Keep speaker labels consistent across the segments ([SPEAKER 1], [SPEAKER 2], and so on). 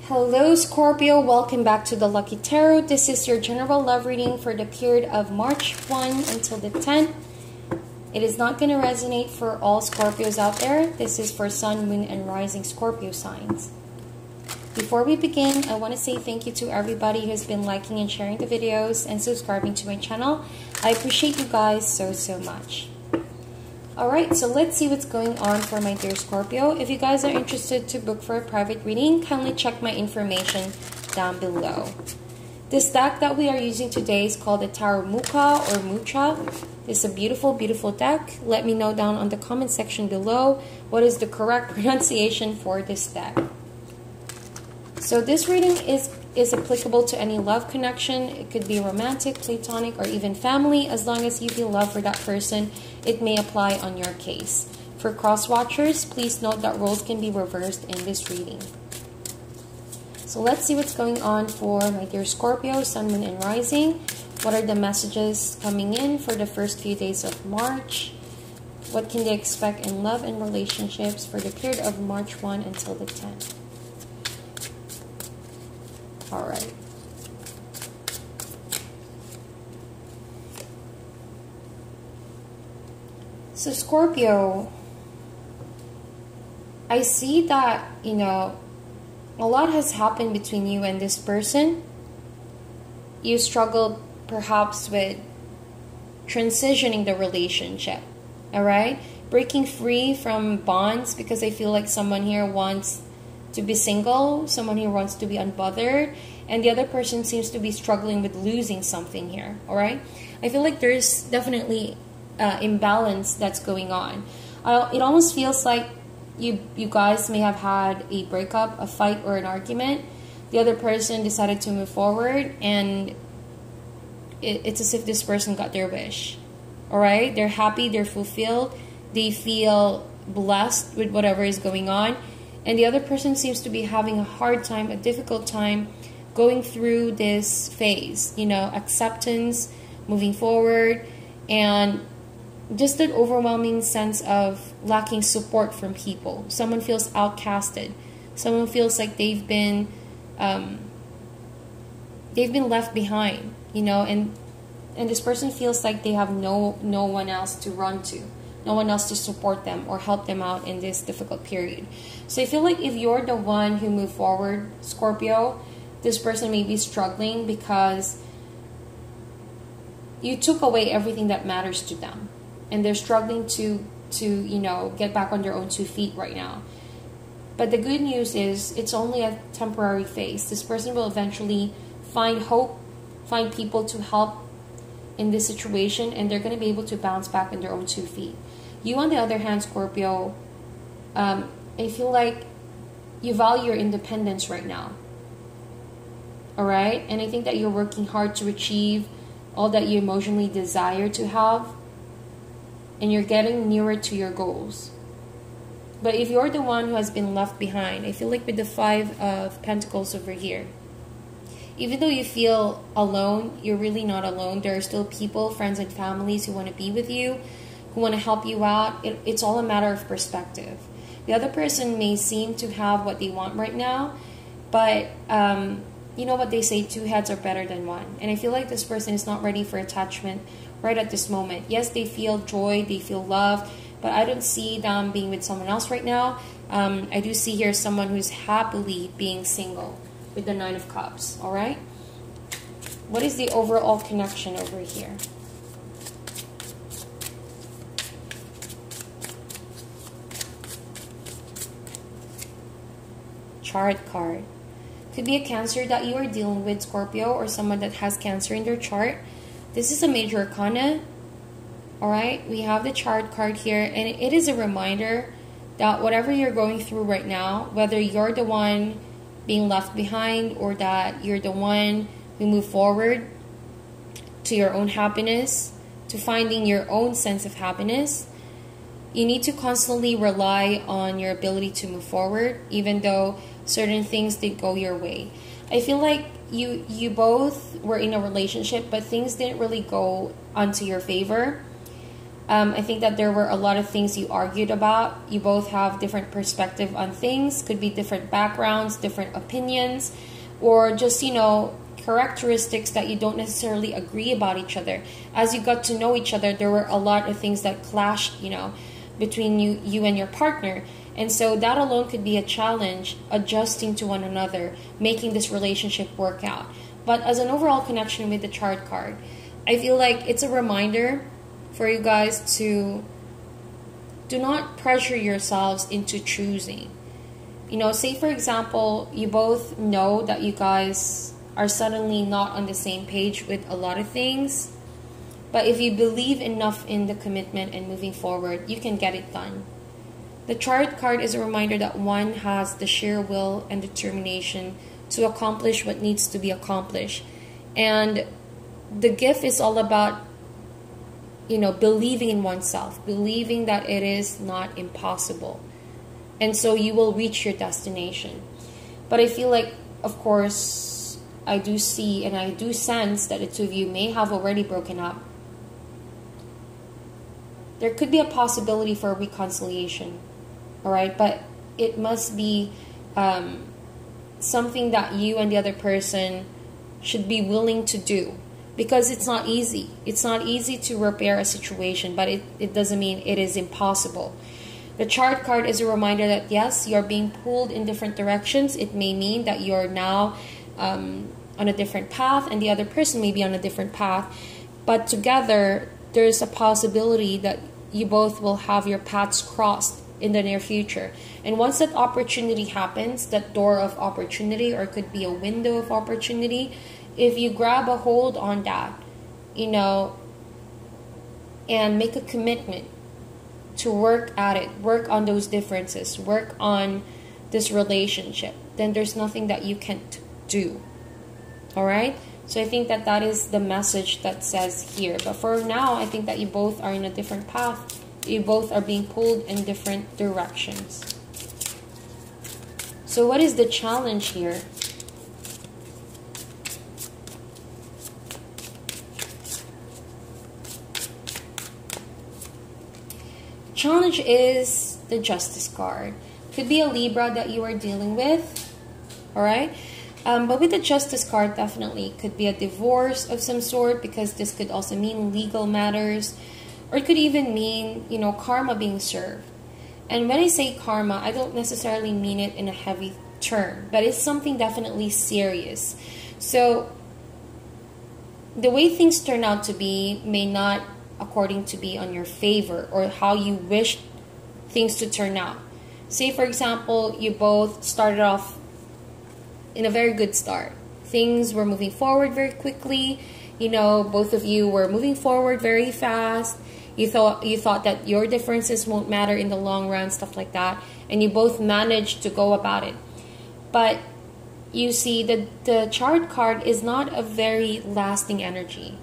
[SPEAKER 1] Hello Scorpio, welcome back to the Lucky Tarot. This is your general love reading for the period of March 1 until the 10th. It is not going to resonate for all Scorpios out there. This is for Sun, Moon, and Rising Scorpio signs. Before we begin, I want to say thank you to everybody who's been liking and sharing the videos and subscribing to my channel. I appreciate you guys so much. Alright, so let's see what's going on for my dear Scorpio. If you guys are interested to book for a private reading, kindly check my information down below. This deck that we are using today is called the Tarot Mucha or Mucha. It's a beautiful deck. Let me know down on the comment section below what is the correct pronunciation for this deck. So this reading is applicable to any love connection. It could be romantic, platonic, or even family. As long as you feel love for that person, it may apply on your case. For cross-watchers, please note that roles can be reversed in this reading. So let's see what's going on for my dear Scorpio, Sun, Moon, and Rising. What are the messages coming in for the first few days of March? What can they expect in love and relationships for the period of March 1 until the 10th? Alright. So Scorpio, I see that, a lot has happened between you and this person. You struggled perhaps with transitioning the relationship. Alright? Breaking free from bonds, because I feel like someone here wants to be single, someone who wants to be unbothered, and the other person seems to be struggling with losing something here. All right, I feel like there's definitely imbalance that's going on. It almost feels like you guys may have had a breakup, a fight, or an argument. The other person decided to move forward, and it's as if this person got their wish. All right, they're happy, they're fulfilled, they feel blessed with whatever is going on. And the other person seems to be having a hard time, a difficult time going through this phase, acceptance, moving forward, and just that overwhelming sense of lacking support from people. Someone feels outcasted. Someone feels like they've been left behind, and this person feels like they have no one else to run to. No one else to support them or help them out in this difficult period. So I feel like if you're the one who moved forward, Scorpio, this person may be struggling because you took away everything that matters to them. And they're struggling to get back on their own 2 feet right now. But the good news is it's only a temporary phase. This person will eventually find hope, find people to help in this situation, and they're going to be able to bounce back on their own 2 feet. You, on the other hand, Scorpio, I feel like you value your independence right now. Alright? And I think that you're working hard to achieve all that you emotionally desire to have, and you're getting nearer to your goals. But if you're the one who has been left behind, I feel like with the 5 of Pentacles over here, even though you feel alone, you're really not alone. There are still people, friends and families who want to be with you, who want to help you out. It's all a matter of perspective. The other person may seem to have what they want right now, but you know what they say, 2 heads are better than 1. And I feel like this person is not ready for attachment right at this moment. Yes, they feel joy, they feel love, but I don't see them being with someone else right now. I do see here someone who's happily being single, with the 9 of Cups. All right, what is the overall connection over here? Chart card. Could be a Cancer that you are dealing with, Scorpio, or someone that has Cancer in their chart. This is a major arcana. All right, we have the Chart card here, and it is a reminder that whatever you're going through right now, whether you're the one being left behind or that you're the one who move forward to your own happiness, to finding your own sense of happiness, you need to constantly rely on your ability to move forward, even though certain things didn't go your way. I feel like you both were in a relationship, but things didn't really go onto your favor. I think that there were a lot of things you argued about. You both have different perspective on things, could be different backgrounds, different opinions, or just, characteristics that you don't necessarily agree about each other. As you got to know each other, there were a lot of things that clashed, between you and your partner. And so that alone could be a challenge, adjusting to one another, making this relationship work out. But as an overall connection with the chart card, I feel like it's a reminder for you guys to do not pressure yourselves into choosing. Say for example, you both know that you guys are suddenly not on the same page with a lot of things. But if you believe enough in the commitment and moving forward, you can get it done. The chart card is a reminder that one has the sheer will and determination to accomplish what needs to be accomplished. And the gift is all about, believing in oneself, believing that it is not impossible. And so you will reach your destination. But I feel like, of course, I do see and I do sense that the two of you may have already broken up. There could be a possibility for a reconciliation, all right? But it must be something that you and the other person should be willing to do, because it's not easy. It's not easy to repair a situation, but it doesn't mean it is impossible. The chart card is a reminder that yes, you're being pulled in different directions. It may mean that you're now on a different path and the other person may be on a different path, but together there's a possibility that you both will have your paths crossed in the near future. And once that opportunity happens, that door of opportunity, or it could be a window of opportunity, if you grab a hold on that, and make a commitment to work at it, work on those differences, work on this relationship, then there's nothing that you can't do. All right? So I think that is the message that says here. But for now, I think that you both are in a different path. You both are being pulled in different directions. So what is the challenge here? Challenge is the Justice card. Could be a Libra that you are dealing with. All right? But with the Justice card, definitely could be a divorce of some sort, because this could also mean legal matters, or it could even mean, karma being served. And when I say karma, I don't necessarily mean it in a heavy term, but it's something definitely serious. So the way things turn out to be may not according to be on your favor or how you wish things to turn out. Say for example, you both started off in a very good start. Things were moving forward very quickly. Both of you were moving forward very fast. You thought that your differences won't matter in the long run, stuff like that. And you both managed to go about it. But you see, the chart card is not a very lasting energy.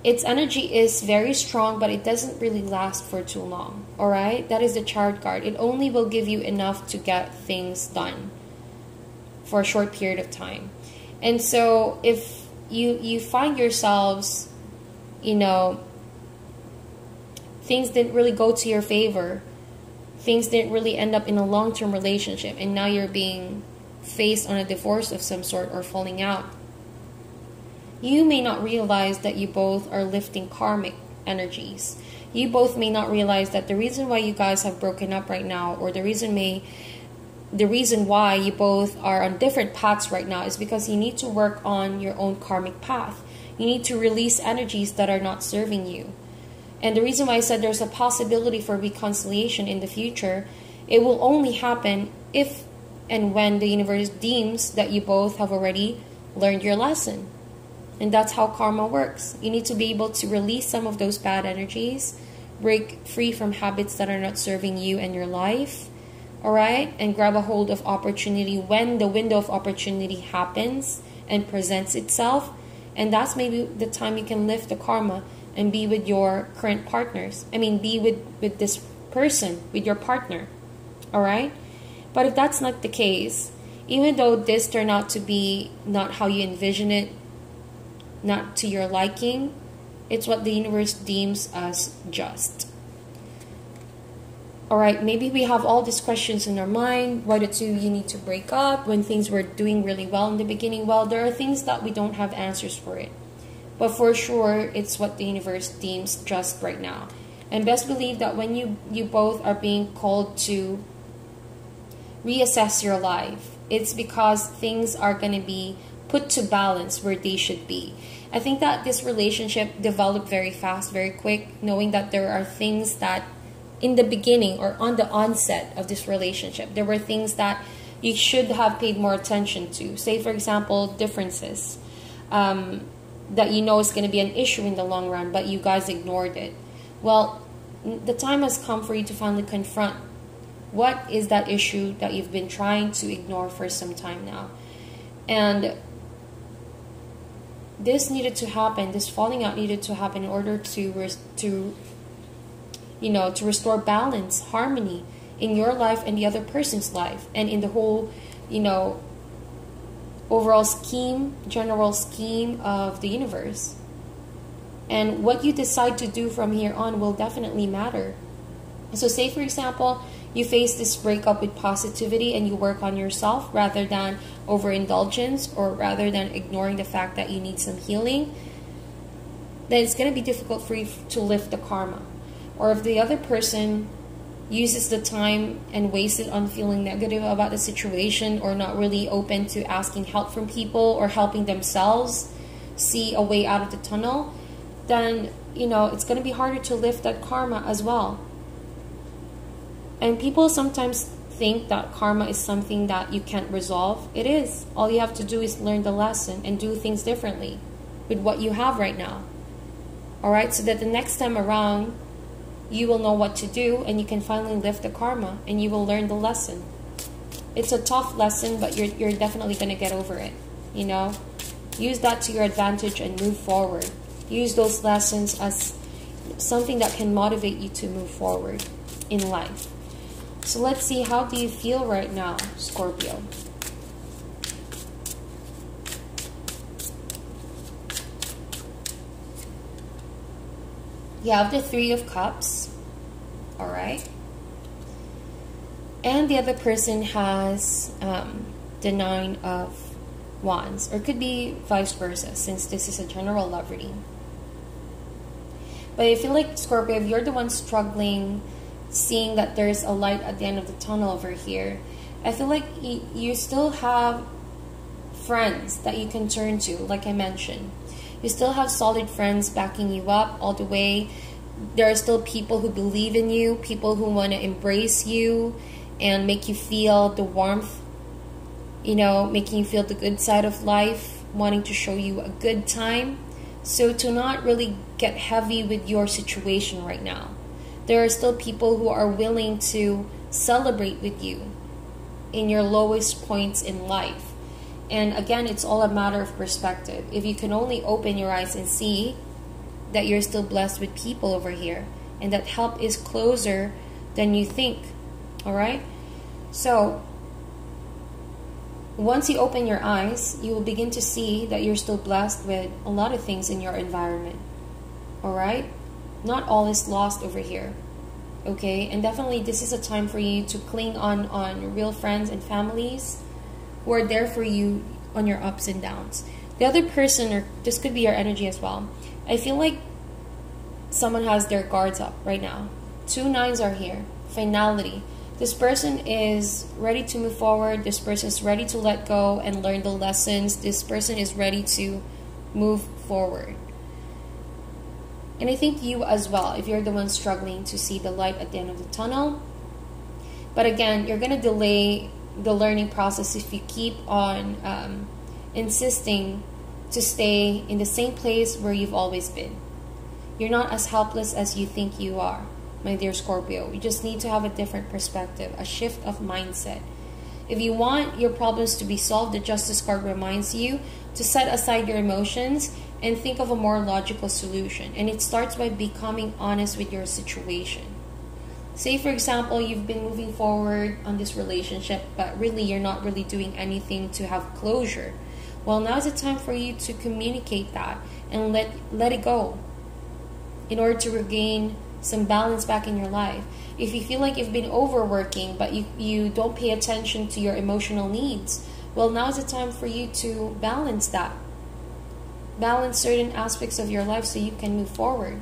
[SPEAKER 1] Its energy is very strong, but it doesn't really last for too long. All right? That is the chart card. It only will give you enough to get things done for a short period of time. And so if you find yourselves, things didn't really go to your favor, things didn't really end up in a long-term relationship, and now you're being faced on a divorce of some sort or falling out, you may not realize that you both are lifting karmic energies. You both may not realize that the reason why you guys have broken up right now, or the reason why you both are on different paths right now, is because you need to work on your own karmic path. You need to release energies that are not serving you. And the reason why I said there's a possibility for reconciliation in the future, it will only happen if and when the universe deems that you both have already learned your lesson. And that's how karma works. You need to be able to release some of those bad energies, break free from habits that are not serving you and your life, all right? And grab a hold of opportunity when the window of opportunity happens and presents itself. And that's maybe the time you can lift the karma and be with your current partners. Be with this person, with your partner, all right? But if that's not the case, even though this turned out to be not how you envision it, not to your liking, It's what the universe deems as just. All right, maybe we have all these questions in our mind. Why the two you need to break up when things were doing really well in the beginning? Well, there are things that we don't have answers for it. But for sure, it's what the universe deems just right now. And best believe that when you both are being called to reassess your life, it's because things are going to be put to balance where they should be. I think that this relationship developed very fast, very quick, knowing that there are things that in the beginning or on the onset of this relationship, there were things that you should have paid more attention to. Say, for example, differences that you know is going to be an issue in the long run, but you guys ignored it. Well, the time has come for you to finally confront what is that issue that you've been trying to ignore for some time now. And this needed to happen, this falling out needed to happen in order to restore balance, harmony in your life and the other person's life, and in the whole, overall scheme, general scheme of the universe. And what you decide to do from here on will definitely matter. So say, for example, you face this breakup with positivity and you work on yourself rather than overindulgence, or rather than ignoring the fact that you need some healing, then it's going to be difficult for you to lift the karma. Or if the other person uses the time and wastes it on feeling negative about the situation, or not really open to asking help from people or helping themselves see a way out of the tunnel, then, it's going to be harder to lift that karma as well. And people sometimes think that karma is something that you can't resolve. It is. All you have to do is learn the lesson and do things differently with what you have right now. All right? So that the next time around, you will know what to do, and you can finally lift the karma, and you will learn the lesson. It's a tough lesson, but you're definitely going to get over it. Use that to your advantage and move forward. Use those lessons as something that can motivate you to move forward in life. So let's see, how do you feel right now, Scorpio? You have the Three of Cups, all right? And the other person has the Nine of Wands, or it could be vice versa, since this is a general love reading. But I feel like, Scorpio, if you're the one struggling, seeing that there's a light at the end of the tunnel over here, I feel like you still have friends that you can turn to, like I mentioned. You still have solid friends backing you up all the way. There are still people who believe in you, people who want to embrace you and make you feel the warmth, making you feel the good side of life, wanting to show you a good time. So to not really get heavy with your situation right now. There are still people who are willing to celebrate with you in your lowest points in life. And again, it's all a matter of perspective. If you can only open your eyes and see that you're still blessed with people over here, and that help is closer than you think. All right? So once you open your eyes, you will begin to see that you're still blessed with a lot of things in your environment. All right? Not all is lost over here. Okay? And definitely this is a time for you to cling on real friends and families who are there for you on your ups and downs. The other person, or this could be your energy as well, I feel like someone has their guards up right now. 2 nines are here. Finality. This person is ready to move forward. This person is ready to let go and learn the lessons. This person is ready to move forward. And I think you as well, if you're the one struggling to see the light at the end of the tunnel. But again, you're going to delay the learning process if you keep on insisting to stay in the same place where you've always been. You're not as helpless as you think you are, my dear Scorpio. You just need to have a different perspective, a shift of mindset. If you want your problems to be solved, the Justice card reminds you to set aside your emotions and think of a more logical solution. And it starts by becoming honest with your situation. Say, for example, you've been moving forward on this relationship, but really you're not really doing anything to have closure. Well, now's the time for you to communicate that and let it go. in order to regain some balance back in your life. If you feel like you've been overworking but you don't pay attention to your emotional needs, well, now's the time for you to balance that. Balance certain aspects of your life so you can move forward.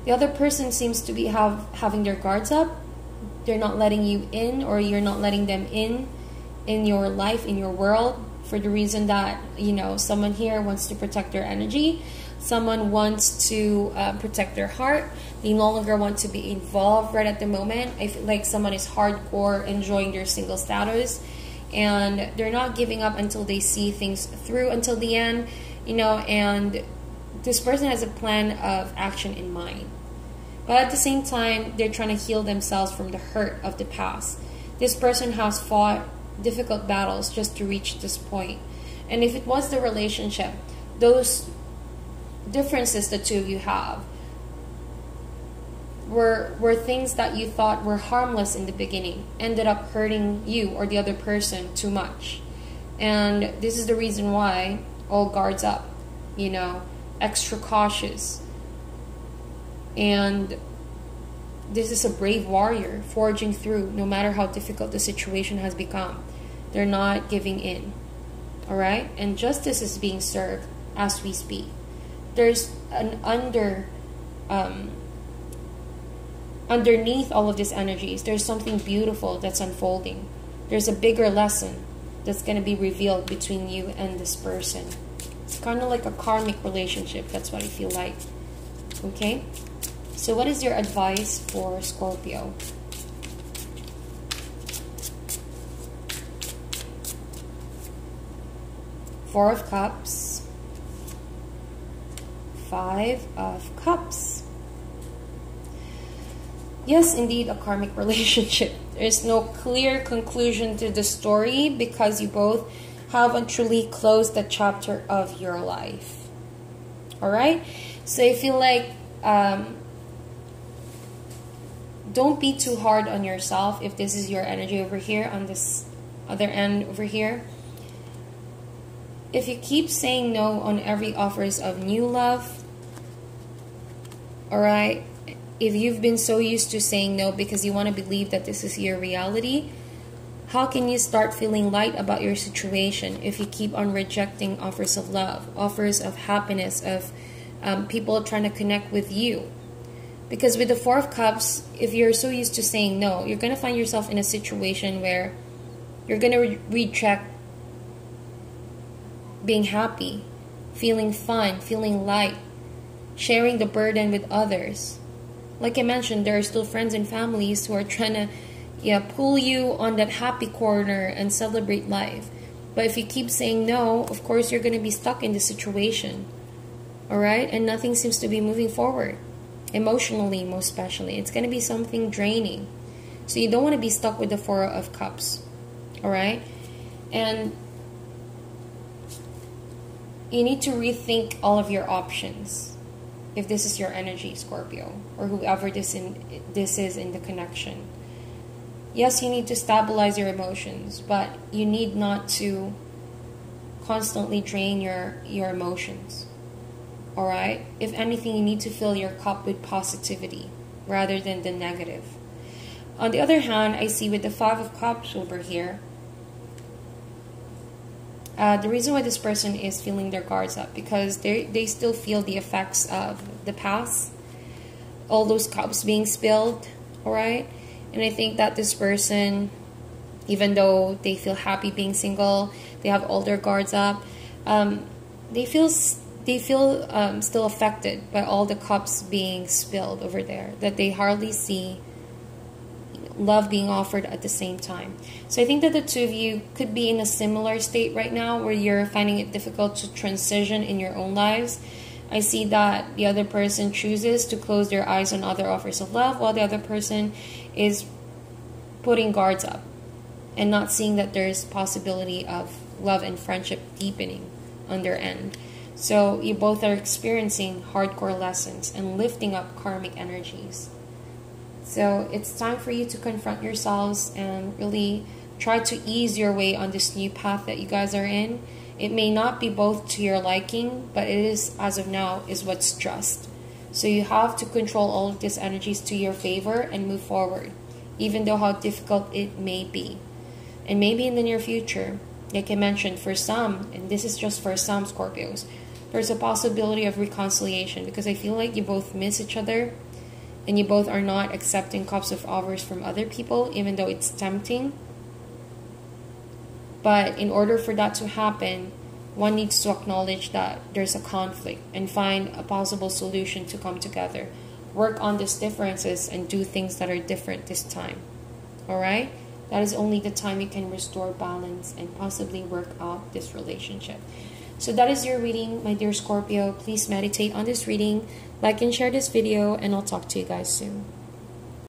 [SPEAKER 1] The other person seems to be having their guards up. They're not letting you in, or you're not letting them in your life, in your world, for the reason that, you know, someone here wants to protect their energy. Someone wants to protect their heart. They no longer want to be involved right at the moment. I feel like someone is hardcore enjoying their single status, and they're not giving up until they see things through until the end, you know, and this person has a plan of action in mind. But at the same time, they're trying to heal themselves from the hurt of the past. This person has fought difficult battles just to reach this point. And if it was the relationship, those differences the two of you have were things that you thought were harmless in the beginning, ended up hurting you or the other person too much. And this is the reason why all guards up, you know, extra cautious. And this is a brave warrior forging through no matter how difficult the situation has become. They're not giving in. Alright? And justice is being served as we speak. There's an underneath all of these energies, there's something beautiful that's unfolding. There's a bigger lesson that's going to be revealed between you and this person. It's kind of like a karmic relationship. That's what I feel like. Okay? So what is your advice for Scorpio? Four of Cups. Five of Cups. Yes, indeed, a karmic relationship. There's no clear conclusion to the story because you both haven't truly closed the chapter of your life. Alright? So I feel like don't be too hard on yourself if this is your energy over here on this other end over here. If you keep saying no on every offers of new love, alright, if you've been so used to saying no because you want to believe that this is your reality, how can you start feeling light about your situation if you keep on rejecting offers of love, offers of happiness, of people trying to connect with you? Because with the Four of Cups, if you're so used to saying no, you're going to find yourself in a situation where you're going to reject being happy, feeling fun, feeling light, sharing the burden with others. Like I mentioned, there are still friends and families who are trying to pull you on that happy corner and celebrate life. But if you keep saying no, of course you're going to be stuck in the situation. Alright? And nothing seems to be moving forward. Emotionally, most especially. It's going to be something draining. So you don't want to be stuck with the Four of Cups. Alright? And you need to rethink all of your options. If this is your energy, Scorpio, or whoever this is in the connection. Yes, you need to stabilize your emotions, but you need not to constantly drain your emotions. Alright? If anything, you need to fill your cup with positivity rather than the negative. On the other hand, I see with the Five of Cups over here, the reason why this person is feeling their guards up, because they still feel the effects of the past, all those cups being spilled, alright? And I think that this person, even though they feel happy being single, they have all their guards up, they feel still affected by all the cups being spilled over there, that they hardly see love being offered at the same time. So I think that the two of you could be in a similar state right now where you're finding it difficult to transition in your own lives. I see that the other person chooses to close their eyes on other offers of love, while the other person is putting guards up and not seeing that there's possibility of love and friendship deepening on their end. So you both are experiencing hardcore lessons and lifting up karmic energies. So it's time for you to confront yourselves and really try to ease your way on this new path that you guys are in. It may not be both to your liking, but it is, as of now, is what's just. So you have to control all of these energies to your favor and move forward, even though how difficult it may be. And maybe in the near future, like I mentioned, for some, and this is just for some Scorpios, there's a possibility of reconciliation, because I feel like you both miss each other and you both are not accepting cups of offers from other people, even though it's tempting. But in order for that to happen, one needs to acknowledge that there's a conflict and find a possible solution to come together. Work on these differences and do things that are different this time. Alright? That is only the time you can restore balance and possibly work out this relationship. So that is your reading, my dear Scorpio. Please meditate on this reading, like and share this video, and I'll talk to you guys soon.